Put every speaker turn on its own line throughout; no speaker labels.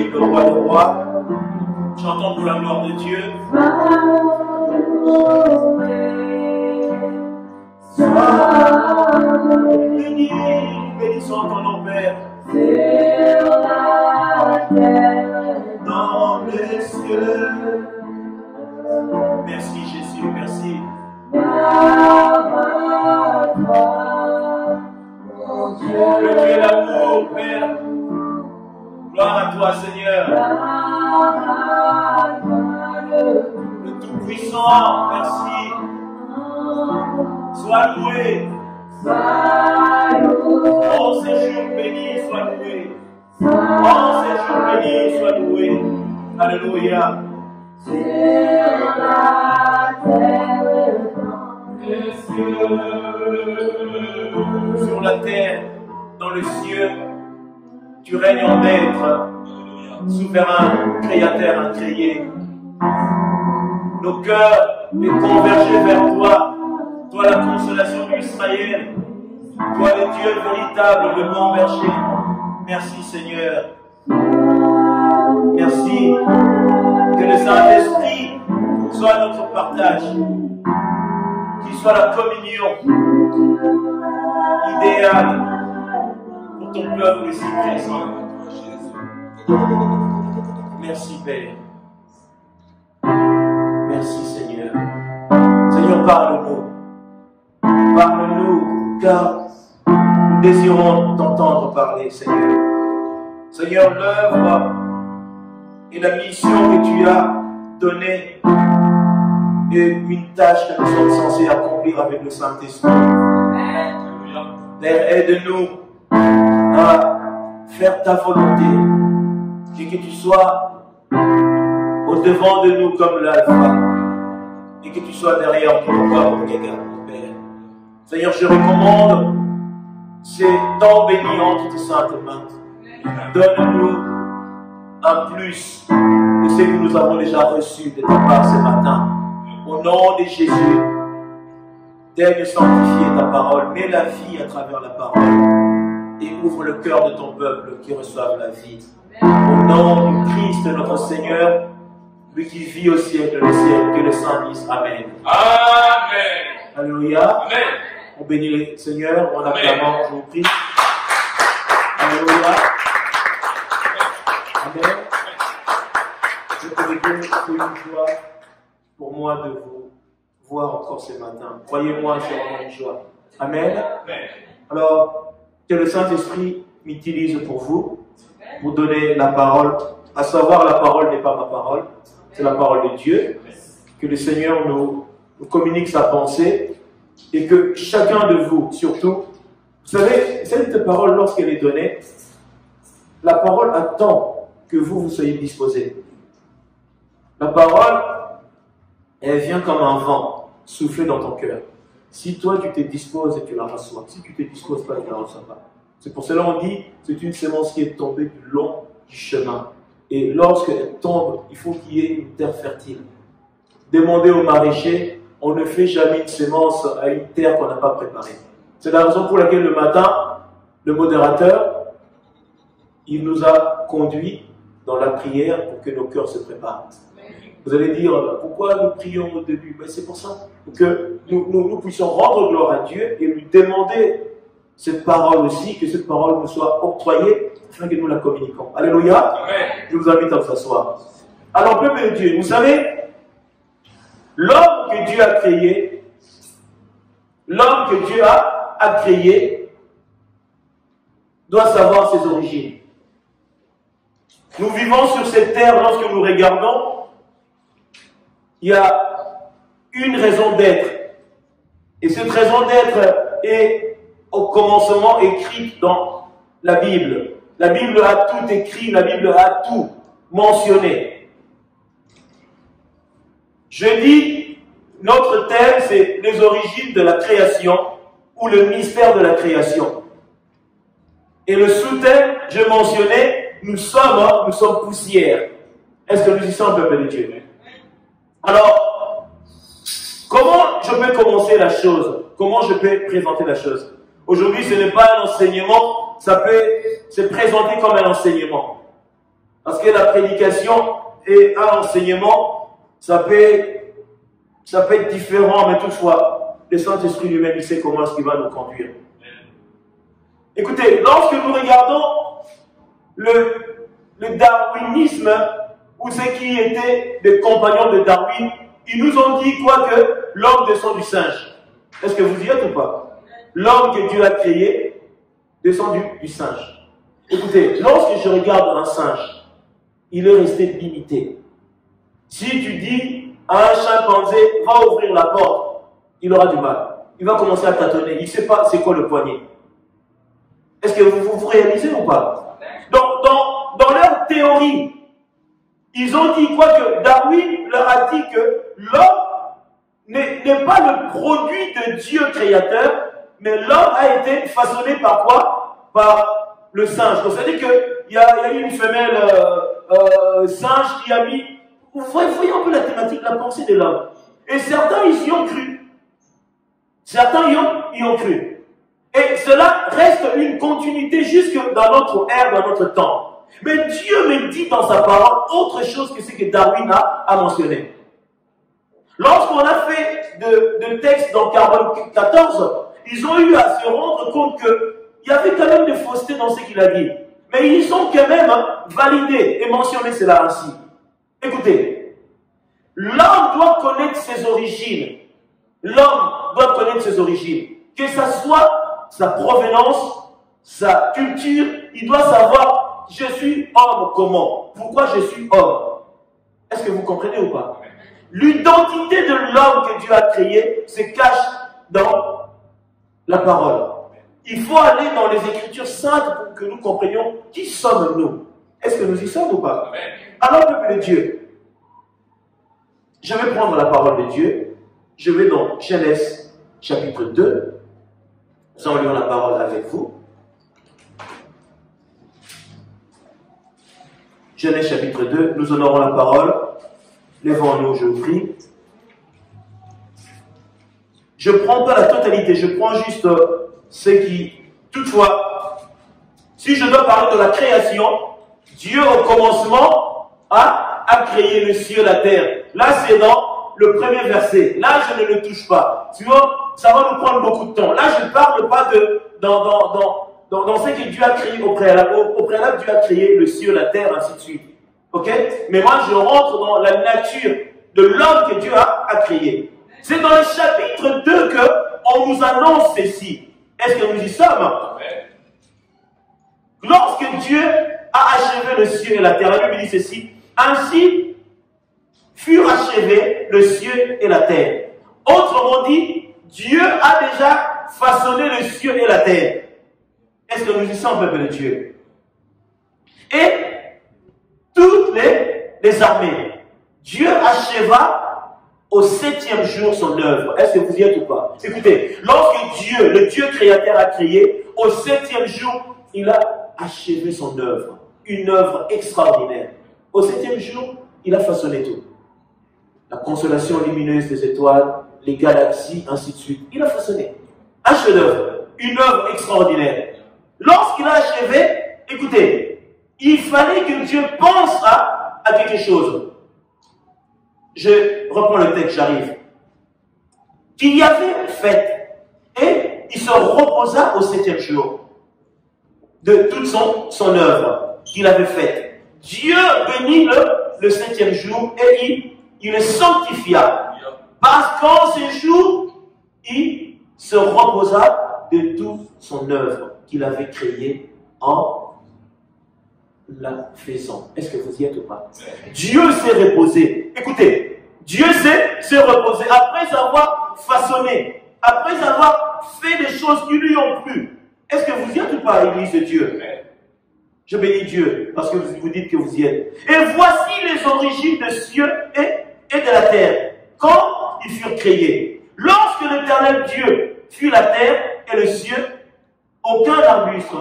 Jésus, le roi des rois. Chantons pour la gloire de Dieu. Bénis, bénissons ton nom, Père. Dans les cieux. Merci Jésus, merci. Le Dieu l'amour, Père. Gloire à toi, Seigneur. Le Tout-Puissant, merci. Sois loué. Oh, séjour béni, sois loué. Oh, séjour béni, sois loué. Alléluia. Sur la terre, dans le ciel, tu règnes en maître, souverain, créateur, incréé. Nos cœurs est convergés vers toi, toi la consolation d'Israël, toi le Dieu véritable, le bon berger. Merci Seigneur. Merci. Que le Saint-Esprit soit notre partage, qu'il soit la communion idéale pour ton peuple ici présent. Merci Père. Merci Seigneur. Seigneur, parle-nous. Parle-nous, car nous désirons t'entendre parler, Seigneur. Seigneur, l'œuvre et la mission que tu as donnée est une tâche que nous sommes censés accomplir avec le Saint-Esprit. Père, aide-nous à faire ta volonté et que tu sois au devant de nous comme l'alpha et que tu sois derrière nous comme l'oméga, Père. Seigneur, je recommande ces temps bénis entre tes saintes mains. Donne-nous un plus de ce que nous avons déjà reçu de ta part ce matin. Au nom de Jésus, daigne sanctifier ta parole, mets la vie à travers la parole et ouvre le cœur de ton peuple qui reçoive la vie. Au nom du Christ, notre Seigneur, lui qui vit au siècle des siècles, que le Saint dise Amen.
Amen.
Alléluia.
Amen.
On bénit le Seigneur, on acclame, je vous prie. Alléluia. Amen. Je peux vous dire que c'est une joie pour moi de vous voir encore ce matin. Croyez-moi, c'est vraiment une joie. Amen. Alors, que le Saint-Esprit m'utilise pour vous, pour donner la parole. À savoir, la parole n'est pas ma parole, c'est la parole de Dieu. Que le Seigneur nous communique sa pensée et que chacun de vous, surtout, vous savez, cette parole, lorsqu'elle est donnée, la parole attend que vous soyez disposés. La parole, elle vient comme un vent, souffler dans ton cœur. Si toi, tu te disposes et tu la reçois, si tu ne te disposes pas, tu ne la reçois pas. C'est pour cela qu'on dit, c'est une semence qui est tombée du long du chemin. Et lorsqu'elle tombe, il faut qu'il y ait une terre fertile. Demandez aux maraîchers, on ne fait jamais une semence à une terre qu'on n'a pas préparée. C'est la raison pour laquelle le matin, le modérateur, il nous a conduits dans la prière pour que nos cœurs se préparent. Vous allez dire, pourquoi nous prions au début? Ben, c'est pour ça que nous puissions rendre gloire à Dieu et lui demander cette parole aussi, que cette parole nous soit octroyée afin que nous la communiquons. Alléluia.
Amen.
Je vous invite à vous asseoir. Alors, peuple de Dieu, vous savez, l'homme que Dieu a créé, doit savoir ses origines. Nous vivons sur cette terre, lorsque nous regardons, il y a une raison d'être. Et cette raison d'être est au commencement écrite dans la Bible. La Bible a tout écrit, la Bible a tout mentionné. Je dis, notre thème, c'est les origines de la création ou le mystère de la création. Et le sous-thème, je mentionnais, nous sommes poussière. Est-ce que nous y sommes, peuple de Dieu? Alors, comment je peux commencer la chose? Comment je peux présenter la chose? Aujourd'hui, ce n'est pas un enseignement, ça peut se présenter comme un enseignement. Parce que la prédication et un enseignement, ça peut être différent, mais toutefois, le Saint-Esprit lui-même, il sait comment est-ce qu'il va nous conduire. Écoutez, lorsque nous regardons le darwinisme, ou ceux qui étaient des compagnons de Darwin, ils nous ont dit quoi? Que l'homme descend du singe. Est-ce que vous y êtes ou pas? L'homme que Dieu a créé descend du singe. Écoutez, lorsque je regarde un singe, il est resté limité. Si tu dis à un chimpanzé, va ouvrir la porte, il aura du mal. Il va commencer à tâtonner. Il ne sait pas c'est quoi le poignet. Est-ce que vous réalisez ou pas? Dans leur théorie, ils ont dit quoi? Que Darwin leur a dit que l'homme n'est pas le produit de Dieu créateur, mais l'homme a été façonné par quoi? Par le singe. Donc, c'est-à-dire qu'il y a eu une femelle singe qui a mis... Vous voyez un peu la thématique, la pensée de l'homme. Et certains y ont cru. Certains y ont cru. Et cela reste une continuité jusque dans notre ère, dans notre temps. Mais Dieu me dit dans sa parole autre chose que ce que Darwin a mentionné. Lorsqu'on a fait de textes dans Carbone 14, ils ont eu à se rendre compte qu'il y avait quand même des faussetés dans ce qu'il a dit. Mais ils ont quand même validé et mentionné cela ainsi. Écoutez, l'homme doit connaître ses origines. L'homme doit connaître ses origines. Que ça soit sa provenance, sa culture, il doit savoir, je suis homme comment? Pourquoi je suis homme? Est-ce que vous comprenez ou pas? L'identité de l'homme que Dieu a créé se cache dans la parole. Il faut aller dans les Écritures saintes pour que nous comprenions qui sommes-nous. Est-ce que nous y sommes ou pas? Alors, peuple de Dieu, je vais prendre la parole de Dieu. Je vais dans Genèse chapitre 2. Nous allons lire la parole avec vous. Genèse chapitre 2, nous honorons la parole. Lèvons-nous, je vous prie. Je ne prends pas la totalité, je prends juste ce qui... Toutefois, si je dois parler de la création, Dieu au commencement a créé le ciel et la terre. Là, c'est dans le premier verset. Là, je ne le touche pas. Tu vois, ça va nous prendre beaucoup de temps. Là, je ne parle pas dans ce que Dieu a créé au préalable. Au préalable, Dieu a créé le ciel, la terre, ainsi de suite. Ok? Mais moi, je rentre dans la nature de l'homme que Dieu a créé. C'est dans le chapitre 2 qu'on nous annonce ceci. Est-ce que nous y sommes? Lorsque Dieu a achevé le ciel et la terre, la Bible dit ceci. Ainsi furent achevés le ciel et la terre. Autrement dit, Dieu a déjà façonné le ciel et la terre. Est-ce que nous y sommes, peuple de Dieu? Et toutes les armées, Dieu acheva au 7e jour son œuvre. Est-ce que vous y êtes ou pas? Écoutez, lorsque Dieu, le Dieu créateur a créé, au 7e jour, il a achevé son œuvre. Une œuvre extraordinaire. Au 7e jour, il a façonné tout. La constellation lumineuse des étoiles, les galaxies, ainsi de suite. Il a façonné. Un chef-d'œuvre. Une œuvre extraordinaire. Lorsqu'il a achevé, écoutez, il fallait que Dieu pense à quelque chose. Je reprends le texte, j'arrive. Qu'il y avait fête. Et il se reposa au 7e jour de toute son œuvre qu'il avait faite. Dieu bénit le 7e jour et il le sanctifia. Parce qu'en ce jour, il se reposa de toute son œuvre qu'il avait créée en la faisant. Est-ce que vous y êtes ou pas? Dieu s'est reposé. Écoutez, Dieu s'est reposé après avoir façonné, après avoir fait des choses qui lui ont plu. Est-ce que vous y êtes ou pas, Église de Dieu? Je bénis Dieu parce que vous dites que vous y êtes. Et voici les origines des cieux et de la terre, quand ils furent créés. Lorsque l'Éternel Dieu fit la terre et le ciel, aucun arbuste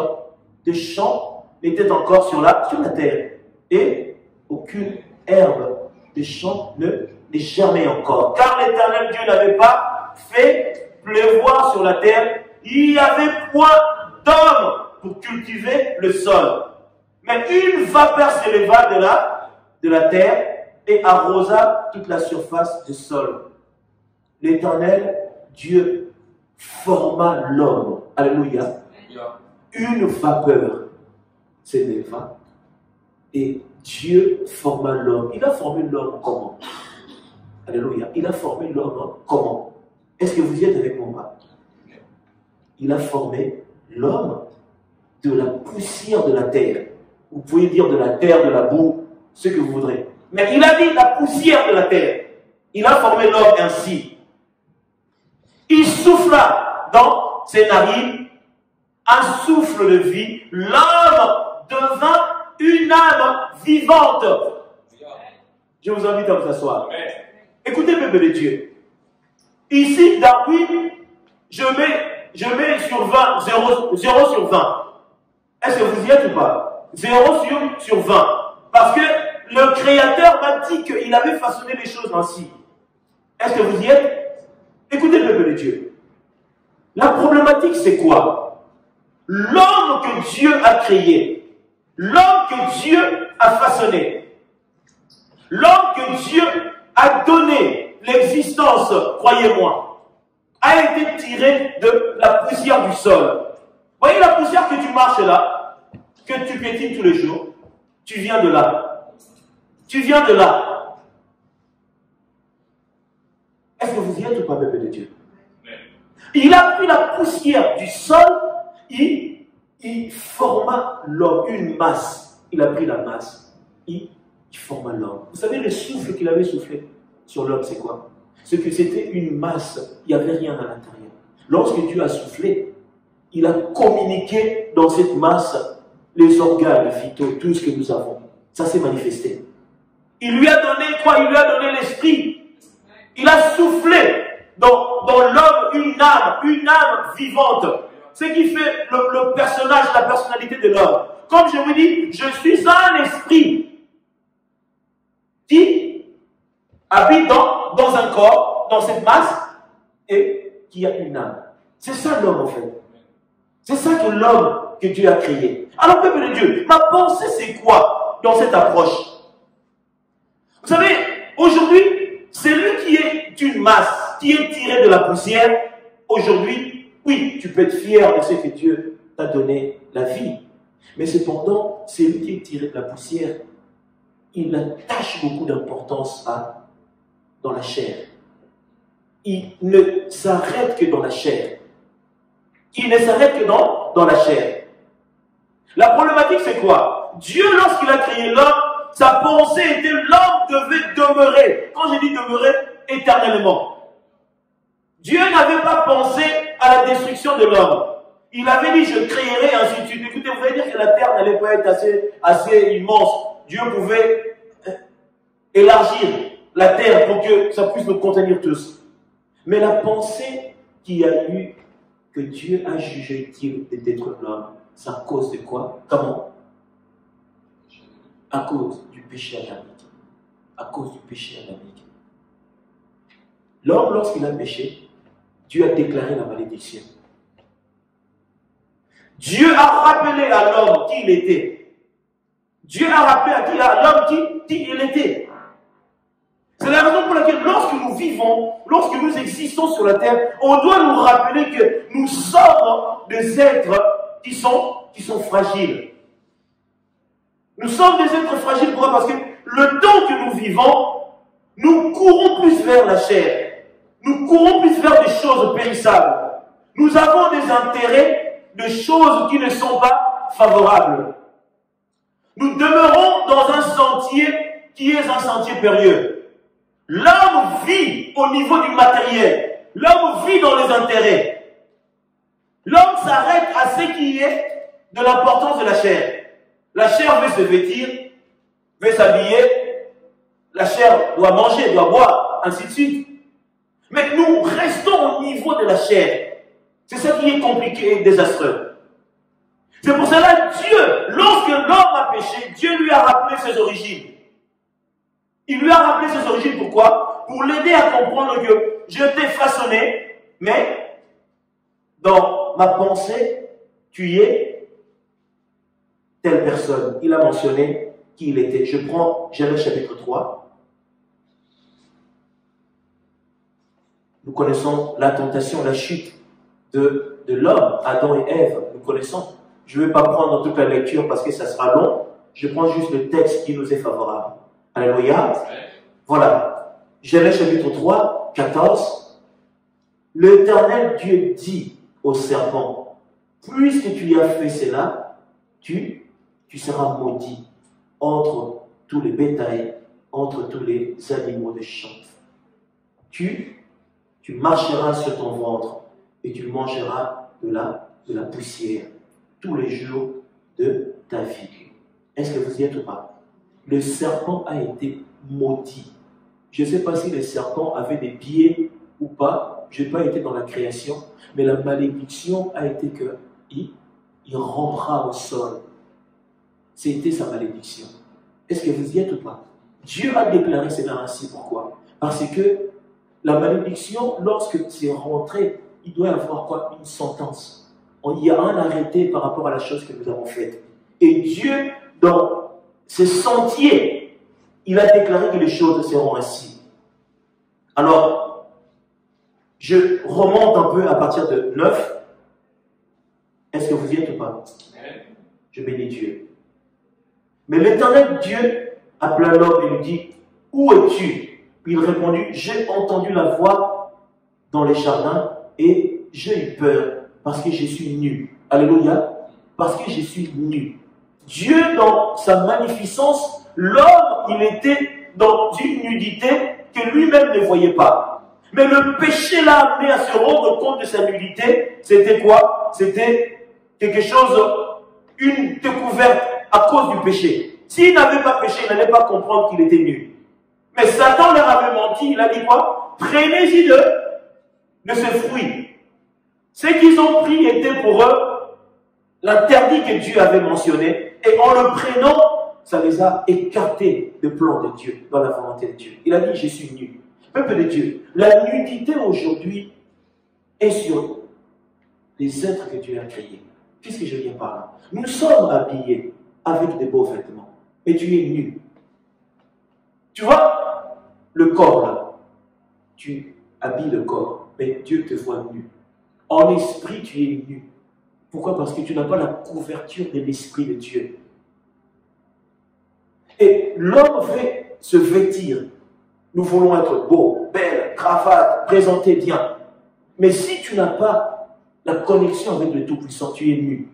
de champ n'était encore sur la terre, et aucune herbe de champ ne germait encore. Car l'Éternel Dieu n'avait pas fait pleuvoir sur la terre, il n'y avait point d'homme pour cultiver le sol. Mais une vapeur s'éleva de la terre et arrosa toute la surface du sol. L'Éternel, Dieu, forma l'homme. Alléluia. Une vapeur s'éleva et Dieu forma l'homme. Il a formé l'homme comment? Alléluia. Il a formé l'homme comment? Est-ce que vous y êtes avec moi? Il a formé l'homme de la poussière de la terre. Vous pouvez dire de la terre, de la boue, ce que vous voudrez. Mais il a dit la poussière de la terre. Il a formé l'homme ainsi. Il souffla dans ses narines un souffle de vie. L'homme devint une âme vivante. Je vous invite à vous asseoir. Écoutez, peuple de Dieu. Ici, Darwin, je mets sur 20, 0 sur 20. Est-ce que vous y êtes ou pas? 0 sur 20. Parce que le Créateur m'a dit qu'il avait façonné les choses ainsi. Est-ce que vous y êtes? Écoutez, peuple de Dieu. La problématique, c'est quoi? L'homme que Dieu a créé, l'homme que Dieu a façonné, l'homme que Dieu a donné l'existence, croyez-moi, a été tiré de la poussière du sol. Voyez la poussière que tu marches là, que tu piétines tous les jours, tu viens de là. Tu viens de là. Est-ce que vous y êtes ou pas, peuple de Dieu? Il a pris la poussière du sol, il forma l'homme, une masse. Il a pris la masse, il forma l'homme. Vous savez, le souffle qu'il avait soufflé sur l'homme, c'est quoi? C'est que c'était une masse, il n'y avait rien à l'intérieur. Lorsque Dieu a soufflé, il a communiqué dans cette masse les organes vitaux, tout ce que nous avons. Ça s'est manifesté. Il lui a donné quoi? Il lui a donné l'esprit. Il a soufflé dans l'homme une âme vivante. Ce qui fait le personnage, la personnalité de l'homme. Comme je vous dis, je suis un esprit qui habite dans un corps, dans cette masse, et qui a une âme. C'est ça l'homme en fait. C'est ça que l'homme que Dieu a créé. Alors, peuple de Dieu, ma pensée c'est quoi dans cette approche? Vous savez, aujourd'hui, celui qui est une masse, qui est tiré de la poussière, aujourd'hui, oui, tu peux être fier de ce que Dieu t'a donné, la vie. Mais cependant, celui qui est tiré de la poussière, il attache beaucoup d'importance dans la chair. Il ne s'arrête que dans la chair. Il ne s'arrête que dans la chair. La problématique, c'est quoi? Dieu, lorsqu'il a créé l'homme, sa pensée était l'homme devait demeurer. Quand je dis demeurer, éternellement. Dieu n'avait pas pensé à la destruction de l'homme. Il avait dit, je créerai ainsi de suite. Écoutez, vous allez dire que la terre n'allait pas être assez immense. Dieu pouvait élargir la terre pour que ça puisse nous contenir tous. Mais la pensée qu'il y a eu, que Dieu a jugé utile de détruire l'homme, c'est à cause de quoi? Comment? À cause du péché adamique. À cause du péché adamique. L'homme, lorsqu'il a péché, Dieu a déclaré la malédiction. Dieu a rappelé à l'homme qui il était. Dieu a rappelé à l'homme qui il était. C'est la raison pour laquelle lorsque nous vivons, lorsque nous existons sur la terre, on doit nous rappeler que nous sommes des êtres qui sont fragiles. Nous sommes des êtres fragiles. Pourquoi? Parce que le temps que nous vivons, nous courons plus vers la chair. Nous courons plus vers des choses périssables. Nous avons des intérêts de choses qui ne sont pas favorables. Nous demeurons dans un sentier qui est un sentier périlleux. L'homme vit au niveau du matériel. L'homme vit dans les intérêts. L'homme s'arrête à ce qui est de l'importance de la chair. La chair veut se vêtir, veut s'habiller. La chair doit manger, doit boire, ainsi de suite. Mais nous restons au niveau de la chair. C'est ça qui est compliqué et désastreux. C'est pour cela que Dieu, lorsque l'homme a péché, Dieu lui a rappelé ses origines. Il lui a rappelé ses origines, pourquoi? Pour l'aider à comprendre que je t'ai façonné, mais dans ma pensée, tu es telle personne. Il a mentionné qui il était. Je prends Genèse chapitre 3. Nous connaissons la tentation, la chute de l'homme, Adam et Ève. Nous connaissons. Je ne vais pas prendre toute la lecture parce que ça sera long. Je prends juste le texte qui nous est favorable. Alléluia. Voilà. Genèse chapitre 3, 14. L'Éternel Dieu dit au serpent, puisque tu as fait cela, tu seras maudit entre tous les bétails, entre tous les animaux des champs. Tu marcheras sur ton ventre et tu mangeras de la poussière tous les jours de ta vie. Est-ce que vous y êtes ou pas? Le serpent a été maudit. Je ne sais pas si les serpents avaient des pieds ou pas. Je n'ai pas été dans la création. Mais la malédiction a été qu'il rampera au sol. C'était sa malédiction. Est-ce que vous y êtes ou pas? Dieu a déclaré cela ainsi. Pourquoi? Parce que la malédiction, lorsque c'est rentré, il doit y avoir quoi? Une sentence. Il y a un arrêté par rapport à la chose que nous avons faite. Et Dieu, dans ses sentiers, il a déclaré que les choses seront ainsi. Alors, je remonte un peu à partir de 9. Est-ce que vous y êtes ou pas? Je bénis Dieu. Mais l'Éternel Dieu appela l'homme et lui dit, où es-tu? Puis il répondit, j'ai entendu la voix dans les jardins et j'ai eu peur parce que je suis nu. Alléluia. Parce que je suis nu. Dieu, dans sa magnificence, l'homme, il était dans une nudité que lui-même ne voyait pas. Mais le péché l'a amené à se rendre compte de sa nudité. C'était quoi? C'était quelque chose, une découverte à cause du péché. S'il n'avait pas péché, il n'allait pas comprendre qu'il était nu. Mais Satan leur avait menti. Il a dit quoi? Prenez-y de ce fruit. Ce qu'ils ont pris était pour eux l'interdit que Dieu avait mentionné. Et en le prenant, ça les a écartés du plan de Dieu, dans la volonté de Dieu. Il a dit, je suis nu. Peuple de Dieu, la nudité aujourd'hui est sur les êtres que Dieu a créés. Qu'est-ce que je viens par là? Nous sommes habillés avec des beaux vêtements, mais tu es nu. Tu vois, le corps là, tu habilles le corps, mais Dieu te voit nu. En esprit, tu es nu. Pourquoi? Parce que tu n'as pas la couverture de l'Esprit de Dieu. Et l'homme veut se vêtir. Nous voulons être beaux, belles, cravate, présenter bien. Mais si tu n'as pas la connexion avec le Tout-Puissant, tu es nu.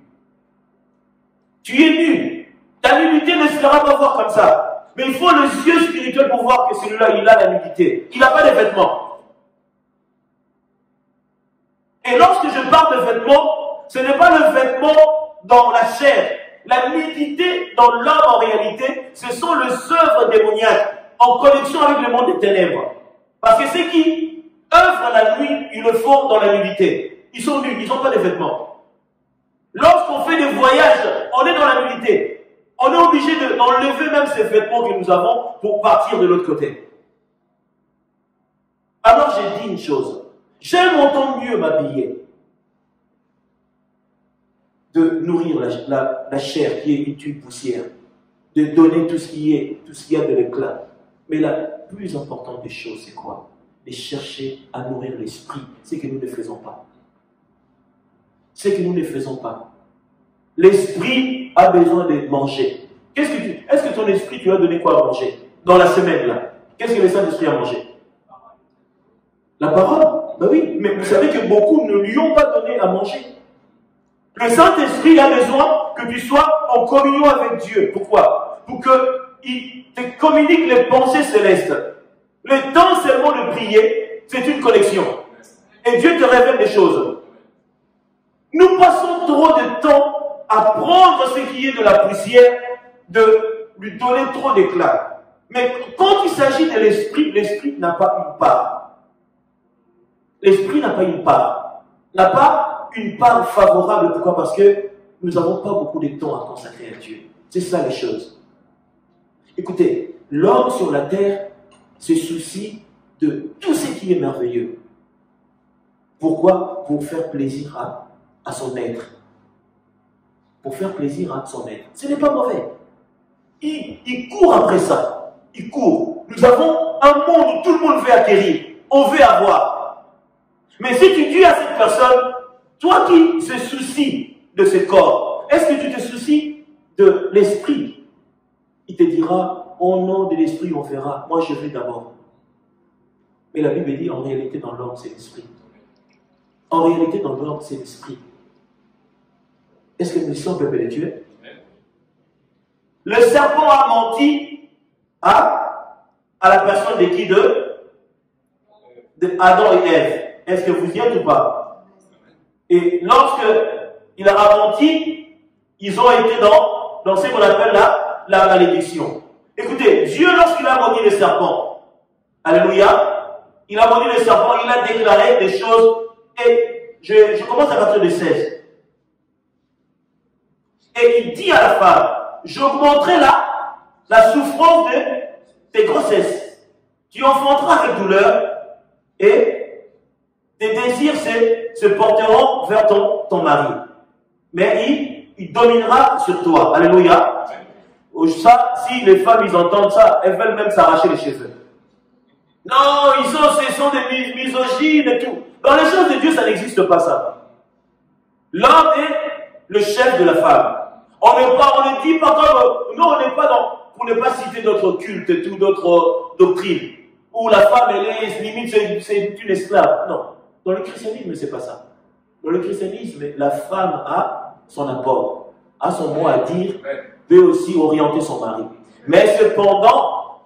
Tu es nu. Ta nudité ne se fera pas voir comme ça. Mais il faut les yeux spirituels pour voir que celui-là, il a la nudité. Il n'a pas de vêtements. Et lorsque je parle de vêtements, ce n'est pas le vêtement dans la chair. La nudité dans l'homme en réalité, ce sont les œuvres démoniaques en connexion avec le monde des ténèbres. Parce que ceux qui œuvrent la nuit, ils le font dans la nudité. Ils sont nus, ils n'ont pas de vêtements. Lorsqu'on fait des voyages, on est dans la nudité. On est obligé d'enlever même ces vêtements que nous avons pour partir de l'autre côté. Alors j'ai dit une chose. J'aime autant mieux m'habiller de nourrir la chair qui est une poussière, de donner tout ce qui a de l'éclat. Mais la plus importante des choses, c'est quoi? De chercher à nourrir l'esprit, c'est que nous ne faisons pas. C'est que nous ne faisons pas. L'esprit a besoin de manger. Est-ce que ton esprit, tu lui as donné quoi à manger? Dans la semaine là, qu'est-ce que le Saint-Esprit a mangé? La parole. Ben oui, mais vous savez que beaucoup ne lui ont pas donné à manger. Le Saint-Esprit a besoin que tu sois en communion avec Dieu. Pourquoi? Pour qu'il te communique les pensées célestes. Le temps seulement de prier, c'est une connexion. Et Dieu te révèle des choses. Nous passons trop de temps à prendre ce qui est de la poussière, de lui donner trop d'éclat. Mais quand il s'agit de l'esprit, l'esprit n'a pas une part. L'esprit n'a pas une part. N'a pas une part favorable. Pourquoi? Parce que nous n'avons pas beaucoup de temps à consacrer à Dieu. C'est ça les choses. Écoutez, l'homme sur la terre se soucie de tout ce qui est merveilleux. Pourquoi? Pour faire plaisir à son être. pour faire plaisir à son maître. Ce n'est pas mauvais. Il court après ça. Il court. Nous avons un monde où tout le monde veut acquérir. On veut avoir. Mais si tu dis à cette personne, toi qui se soucies de ce corps, est-ce que tu te soucies de l'esprit? Il te dira, au nom de l'esprit, on verra. Moi, je vais d'abord. Mais la Bible dit, en réalité, dans l'homme, c'est l'esprit. En réalité, dans l'homme, c'est l'esprit. Est-ce que nous sommes peuples de Dieu? Le serpent a menti à la personne de qui? De Adam et Ève. Est-ce que vous y êtes ou pas? Et lorsque il a menti, ils ont été dans ce qu'on appelle la malédiction. Écoutez, Dieu, lorsqu'il a maudit le serpent, alléluia, il a maudit le serpent, il a déclaré des choses, et je commence à partir de 16. Et il dit à la femme, j'augmenterai la souffrance de tes grossesses. Tu enfanteras avec douleur et tes désirs se porteront vers ton mari. Mais il dominera sur toi. Alléluia. Ça, si les femmes ils entendent ça, elles veulent même s'arracher les cheveux. Non, ce sont des misogynes et tout. Dans les choses de Dieu, ça n'existe pas ça. L'homme est le chef de la femme. On ne dit pas comme... Non, on n'est pas pour ne pas citer d'autres cultes et tout, d'autres doctrines, où la femme, elle est limite, c'est une esclave. Non. Dans le christianisme, c'est pas ça. Dans le christianisme, la femme a son apport, a son mot à dire, peut aussi orienter son mari. Mais cependant,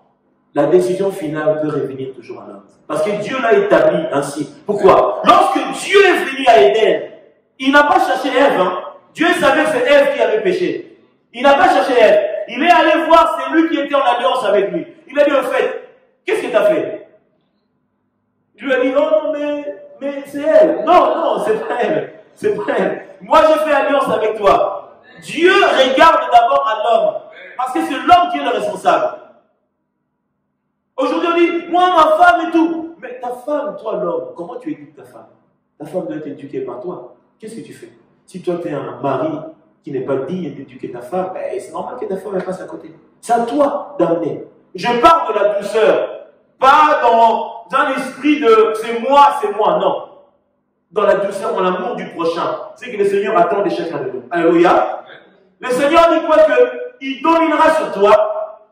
la décision finale peut revenir toujours à l'homme. Parce que Dieu l'a établi ainsi. Pourquoi? Lorsque Dieu est venu à Éden, il n'a pas cherché Ève, hein. Dieu savait que c'est Ève qui avait péché. Il n'a pas cherché Ève. Il est allé voir celui qui était en alliance avec lui. Il a dit, en fait, qu'est-ce que tu as fait? Il lui a dit, oh non, mais c'est elle. Non, c'est pas elle. C'est pas elle. Moi, j'ai fait alliance avec toi. Dieu regarde d'abord à l'homme. Parce que c'est l'homme qui est le responsable. Aujourd'hui, on dit, moi, ma femme et tout. Mais ta femme, toi, l'homme, comment tu éduques ta femme? Ta femme doit être éduquée par toi. Qu'est-ce que tu fais? Si toi, tu es un mari qui n'est pas digne d'éduquer ta femme, ben, c'est normal que ta femme passe à côté. C'est à toi d'amener. Je parle de la douceur. Pas dans un esprit de c'est moi, non. Dans la douceur, dans l'amour du prochain. C'est que le Seigneur attend de chacun de nous. Alléluia. Le Seigneur dit quoi? Il dominera sur toi.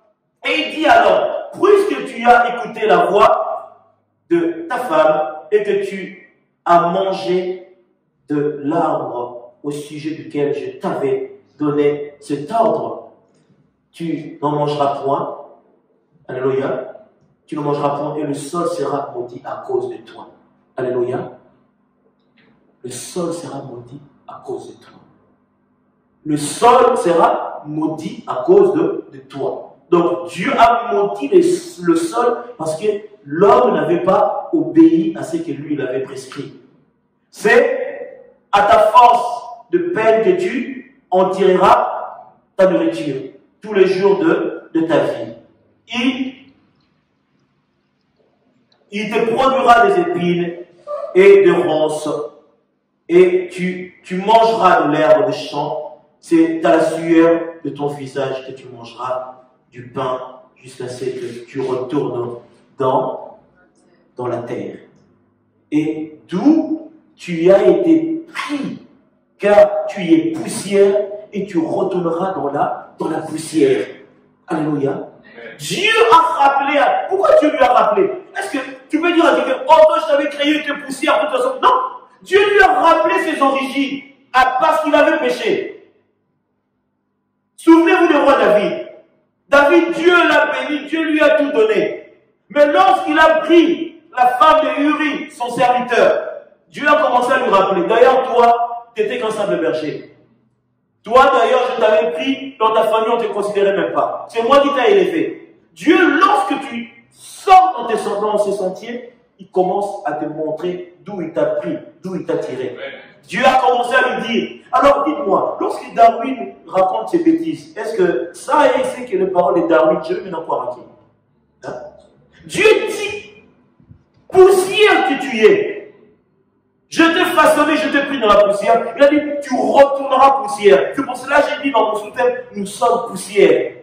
Et il dit alors, puisque tu as écouté la voix de ta femme et que tu as mangé de l'arbre au sujet duquel je t'avais donné cet ordre, tu n'en mangeras point. Alléluia. Tu n'en mangeras point et le sol sera maudit à cause de toi. Alléluia. Le sol sera maudit à cause de toi. Le sol sera maudit à cause de toi. Donc Dieu a maudit le sol parce que l'homme n'avait pas obéi à ce que lui il avait prescrit. C'est à ta force de peine que tu en tireras ta nourriture tous les jours de ta vie. Il te produira des épines et des ronces et tu mangeras de l'herbe de champ. C'est à la sueur de ton visage que tu mangeras du pain jusqu'à ce que tu retournes dans la terre. Et d'où tu as été pris, car tu es poussière et tu retourneras dans la poussière. Alléluia. Dieu a rappelé. Pourquoi Dieu lui a rappelé? Est-ce que tu peux dire à quelqu'un, oh toi je t'avais créé, tu es poussière de toute façon? Non. Dieu lui a rappelé ses origines parce qu'il avait péché. Souvenez-vous du roi David. David, Dieu l'a béni, Dieu lui a tout donné. Mais lorsqu'il a pris la femme de Uri, son serviteur, Dieu a commencé à lui rappeler. D'ailleurs, toi, tu étais qu'un simple berger. Toi, d'ailleurs, je t'avais pris dans ta famille, on ne te considérait même pas. C'est moi qui t'ai élevé. Dieu, lorsque tu sors dans ces sentiers, il commence à te montrer d'où il t'a pris, d'où il t'a tiré. Dieu a commencé à lui dire. Alors, dites-moi, lorsque Darwin raconte ses bêtises, est-ce que ça c'est que les paroles de Darwin, je vais maintenant croire à qui? Dieu dit, poussière que tu es, Je t'ai façonné, je t'ai pris dans la poussière. Il a dit, tu retourneras poussière. C'est pour cela que j'ai dit dans mon sous-thème, nous sommes poussière.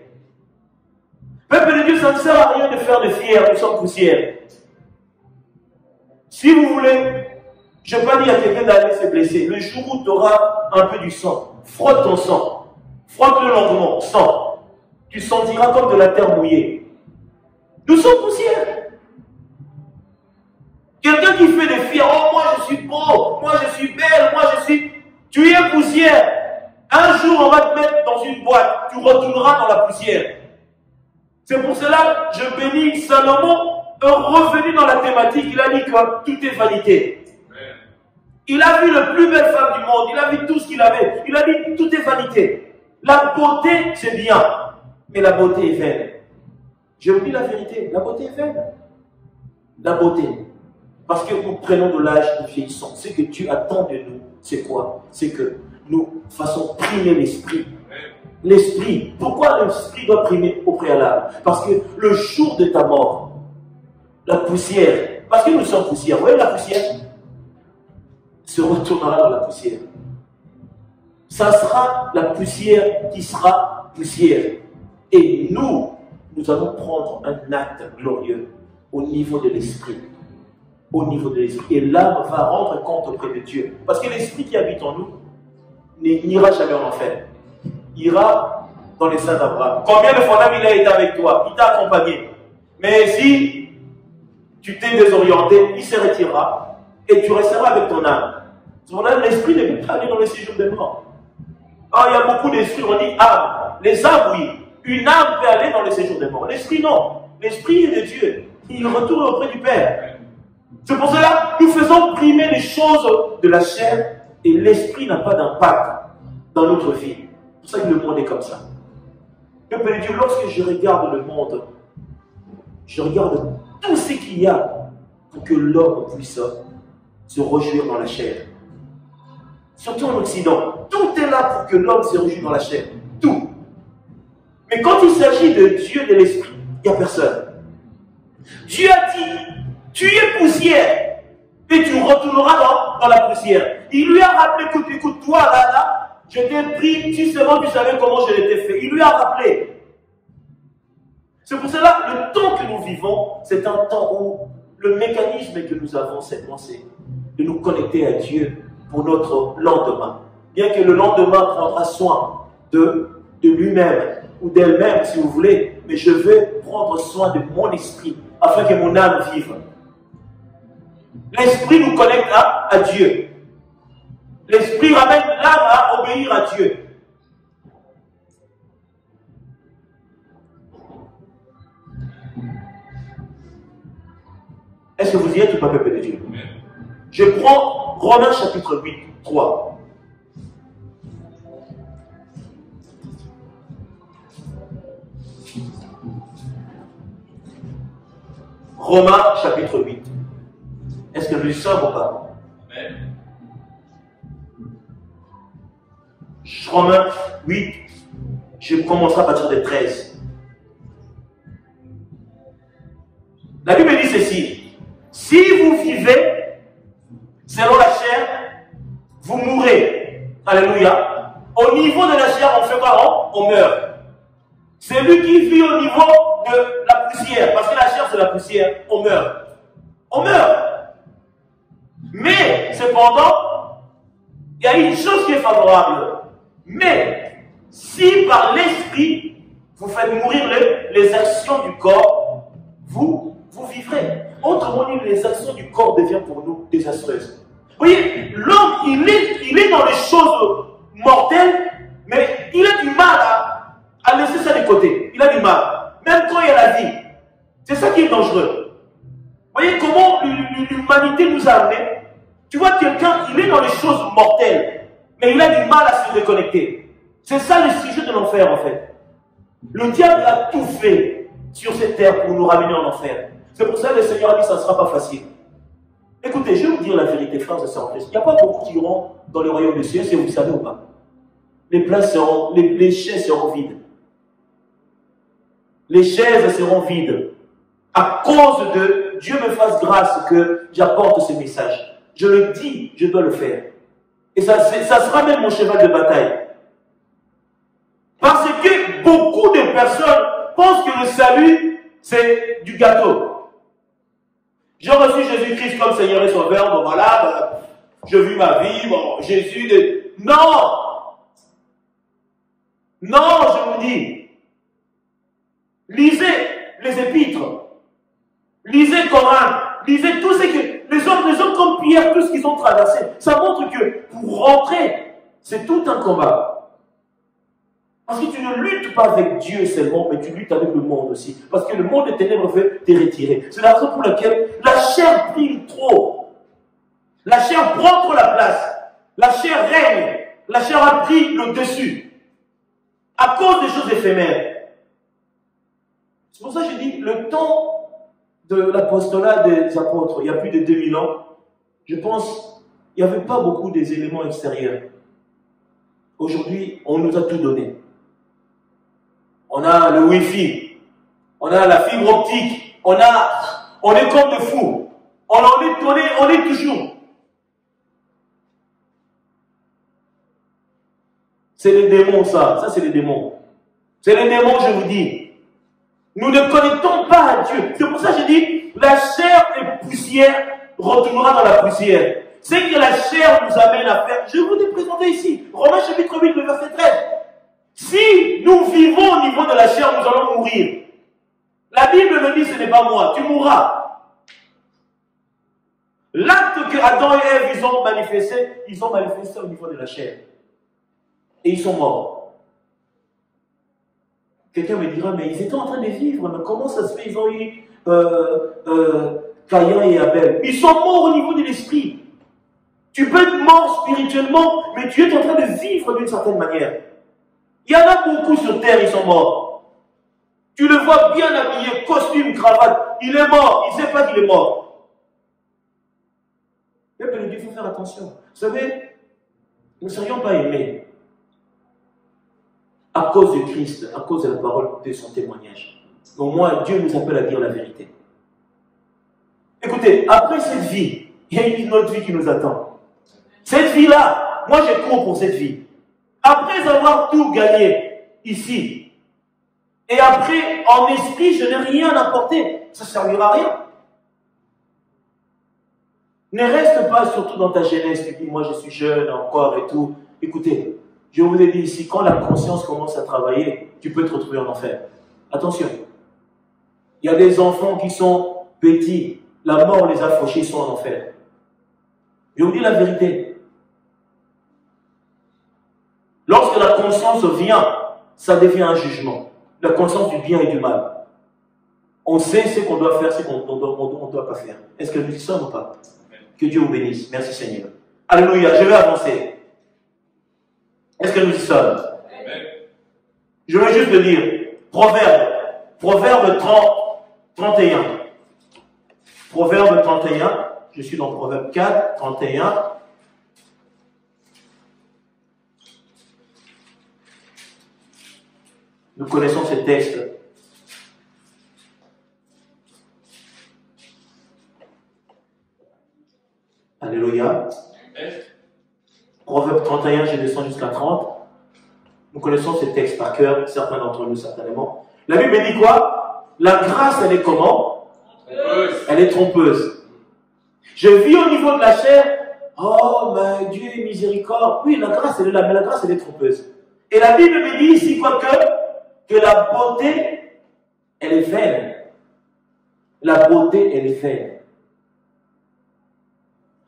Peuple de Dieu, ça ne sert à rien de faire de fiers, nous sommes poussière. Si vous voulez, je ne vais pas dire à quelqu'un d'aller se blesser. Le jour où tu auras un peu du sang, frotte ton sang. Frotte-le lentement, sang. Tu sentiras comme de la terre mouillée. Nous sommes poussière. Quelqu'un qui fait des fiers, oh moi je suis beau, moi je suis belle, moi je suis... Tu es poussière. Un jour on va te mettre dans une boîte, tu retourneras dans la poussière. C'est pour cela que je bénis Salomon, revenu dans la thématique, il a dit que tout est vanité. Il a vu le plus belle femme du monde, il a vu tout ce qu'il avait, il a dit tout est vanité. La beauté c'est bien, mais la beauté est vaine. Je vous dis la vérité, la beauté est vaine. La beauté. Parce que nous prenons de l'âge, nous vieillissons. Ce que Dieu attend de nous, c'est quoi? C'est que nous fassons primer l'esprit. L'esprit. Pourquoi l'esprit doit primer au préalable? Parce que le jour de ta mort, la poussière, parce que nous sommes poussière, vous voyez la poussière se retournera dans la poussière. Ça sera la poussière qui sera poussière. Et nous allons prendre un acte glorieux au niveau de l'esprit. Au niveau de l'esprit. Et l'âme va rendre compte auprès de Dieu. Parce que l'esprit qui habite en nous n'ira jamais en enfer. Il ira dans les seins d'Abraham. Combien de fois il a été avec toi? Il t'a accompagné. Mais si tu t'es désorienté, il se retirera et tu resteras avec ton âme. C'est pour cela que l'esprit ne peut pas aller dans le séjour des morts. Ah, il y a beaucoup d'esprits, on dit âme. Les âmes, oui. Une âme peut aller dans le séjour des morts. L'esprit, non. L'esprit est de Dieu. Il retourne auprès du Père. C'est pour cela que nous faisons primer les choses de la chair et l'esprit n'a pas d'impact dans notre vie. C'est pour ça que le monde est comme ça. Peuple de Dieu, lorsque je regarde le monde, je regarde tout ce qu'il y a pour que l'homme puisse se réjouir dans la chair. Surtout en Occident, tout est là pour que l'homme se réjouisse dans la chair. Tout. Mais quand il s'agit de Dieu, de l'esprit, il n'y a personne. Dieu a dit, tu es poussière et tu retourneras dans la poussière. Il lui a rappelé, écoute, toi là, je t'ai pris, si seulement tu savais comment je l'étais fait. Il lui a rappelé. C'est pour cela que le temps que nous vivons, c'est un temps où le mécanisme que nous avons, c'est de nous connecter à Dieu pour notre lendemain. Bien que le lendemain prendra soin de lui-même ou d'elle-même, si vous voulez, mais je veux prendre soin de mon esprit afin que mon âme vive. L'esprit nous connecte à Dieu. L'esprit ramène l'âme à obéir à Dieu. Est-ce que vous y êtes ou pas, peuple de Dieu? Je prends Romains chapitre 8, 3. Romains chapitre 8. Est-ce que nous y sommes ou pas? Romains 8, je commencerai à partir de 13. La Bible dit ceci: si vous vivez selon la chair, vous mourrez. Alléluia. Au niveau de la chair, on fait quoi? On meurt. Celui qui vit au niveau de la poussière, parce que la chair c'est la poussière, on meurt. On meurt. Mais, cependant, il y a une chose qui est favorable. Mais, si par l'esprit, vous faites mourir les actions du corps, vous vivrez. Autrement dit, les actions du corps deviennent pour nous désastreuses. Vous voyez, l'homme, il est dans les choses mortelles, mais il a du mal à laisser ça de côté. Il a du mal. Même quand il y a la vie. C'est ça qui est dangereux. Vous voyez comment l'humanité nous a amenés. Tu vois, quelqu'un, il est dans les choses mortelles, mais il a du mal à se déconnecter. C'est ça le sujet de l'enfer, en fait. Le diable a tout fait sur cette terre pour nous ramener en enfer. C'est pour ça que le Seigneur a dit que ça ne sera pas facile. Écoutez, je vais vous dire la vérité, frères et sœurs en Christ. Il n'y a pas beaucoup qui iront dans le royaume des cieux, si vous le savez ou pas. Les places seront, les chaises seront vides. Les chaises seront vides. À cause de Dieu me fasse grâce que j'apporte ce message. Je le dis, je dois le faire. Et ça sera même mon cheval de bataille. Parce que beaucoup de personnes pensent que le salut, c'est du gâteau. J'ai reçu Jésus-Christ comme Seigneur et Sauveur, bon voilà, j'ai vu ma vie, bon, Jésus... Non! Non, je vous dis. Lisez les épîtres. Lisez Coran. Lisez tout ce que... Les hommes comme Pierre, tout ce qu'ils ont traversé. Ça montre que pour rentrer, c'est tout un combat. Parce que tu ne luttes pas avec Dieu seulement, mais tu luttes avec le monde aussi. Parce que le monde des ténèbres veut te retirer. C'est la raison pour laquelle la chair prime trop. La chair prend trop la place. La chair règne. La chair a pris le dessus. À cause des choses éphémères. C'est pour ça que je dis, le temps de l'apostolat des apôtres, il y a plus de 2000 ans, je pense, il n'y avait pas beaucoup des éléments extérieurs. Aujourd'hui, on nous a tout donné. On a le Wi-Fi, on a la fibre optique, on est comme des fous. On est toujours. C'est les démons, ça c'est les démons. C'est les démons, je vous dis. Nous ne connectons pas à Dieu. C'est pour ça que je dis, la chair et poussière retournera dans la poussière. C'est que la chair nous amène à faire. Je vous l'ai présenté ici. Romains chapitre 8, le verset 13. Si nous vivons au niveau de la chair, nous allons mourir. La Bible me dit, ce n'est pas moi, tu mourras. L'acte que Adam et Ève, ils ont manifesté au niveau de la chair. Et ils sont morts. Quelqu'un me dira, mais ils étaient en train de vivre, mais comment ça se fait? Ils ont eu Caïn et Abel. Ils sont morts au niveau de l'esprit. Tu peux être mort spirituellement, mais tu es en train de vivre d'une certaine manière. Il y en a beaucoup sur terre, ils sont morts. Tu le vois bien habillé, costume, cravate. Il est mort, il ne sait pas qu'il est mort. Peuple de Dieu, il faut faire attention. Vous savez, nous ne serions pas aimés à cause de Christ, à cause de la parole de son témoignage. Au moins, Dieu nous appelle à dire la vérité. Écoutez, après cette vie, il y a une autre vie qui nous attend. Cette vie-là, moi je cours pour cette vie. Après avoir tout gagné ici, et après, en esprit, je n'ai rien apporté, ça ne servira à rien. Ne reste pas surtout dans ta jeunesse, tu dis, moi je suis jeune encore et tout. Écoutez, je vous ai dit ici, quand la conscience commence à travailler, tu peux te retrouver en enfer. Attention. Il y a des enfants qui sont petits, la mort les a fauchés, ils sont en enfer. Je vous dis la vérité. Lorsque la conscience vient, ça devient un jugement. La conscience du bien et du mal. On sait ce qu'on doit faire, ce qu'on ne doit pas faire. Est-ce que nous y sommes ou pas? Que Dieu vous bénisse. Merci Seigneur. Alléluia, je vais avancer. Est-ce que nous y sommes? Amen. Je vais juste le dire. Proverbe 31. Proverbe 31. Je suis dans Proverbe 4, 31. Nous connaissons ce texte. Alléluia. Proverbe 31, je descends jusqu'à 30. Nous connaissons ce texte par cœur, certains d'entre nous certainement. La Bible dit quoi? La grâce, elle est comment? Elle est trompeuse. Je vis au niveau de la chair. Oh, mais Dieu est miséricorde. Oui, la grâce, elle est là, mais la grâce, elle est trompeuse. Et la Bible me dit ici quoi que la beauté, elle est vaine. La beauté, elle est vaine.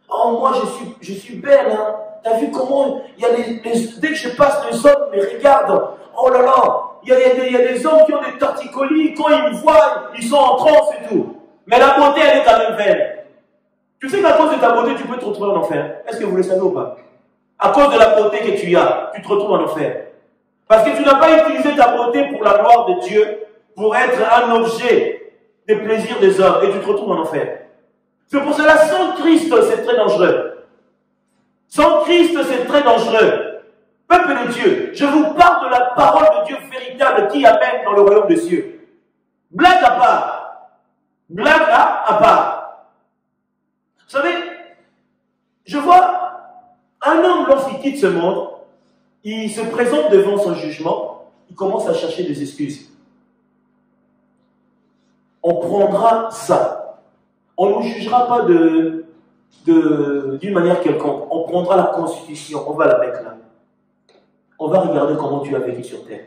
Oh, moi, je suis belle, hein. T'as vu comment il y a dès que je passe, les hommes me regardent. Oh là là, il y a des hommes qui ont des torticolis. Quand ils me voient, ils sont en transe et tout. Mais la beauté, elle est quand même vaine. Tu sais qu'à cause de ta beauté, tu peux te retrouver en enfer. Est-ce que vous le savez ou pas? À cause de la beauté que tu as, tu te retrouves en enfer. Parce que tu n'as pas utilisé ta beauté pour la gloire de Dieu, pour être un objet des plaisirs des hommes, et tu te retrouves en enfer. C'est pour cela, sans Christ, c'est très dangereux. Sans Christ, c'est très dangereux. Peuple de Dieu, je vous parle de la parole de Dieu véritable qui amène dans le royaume des cieux. Blague à part. Blague à part. Vous savez, Je vois un homme, lorsqu'il quitte ce monde, il se présente devant son jugement, il commence à chercher des excuses. On prendra ça. On ne nous jugera pas d'une manière quelconque. On prendra la Constitution, on va la mettre là. On va regarder comment tu as vécu sur terre.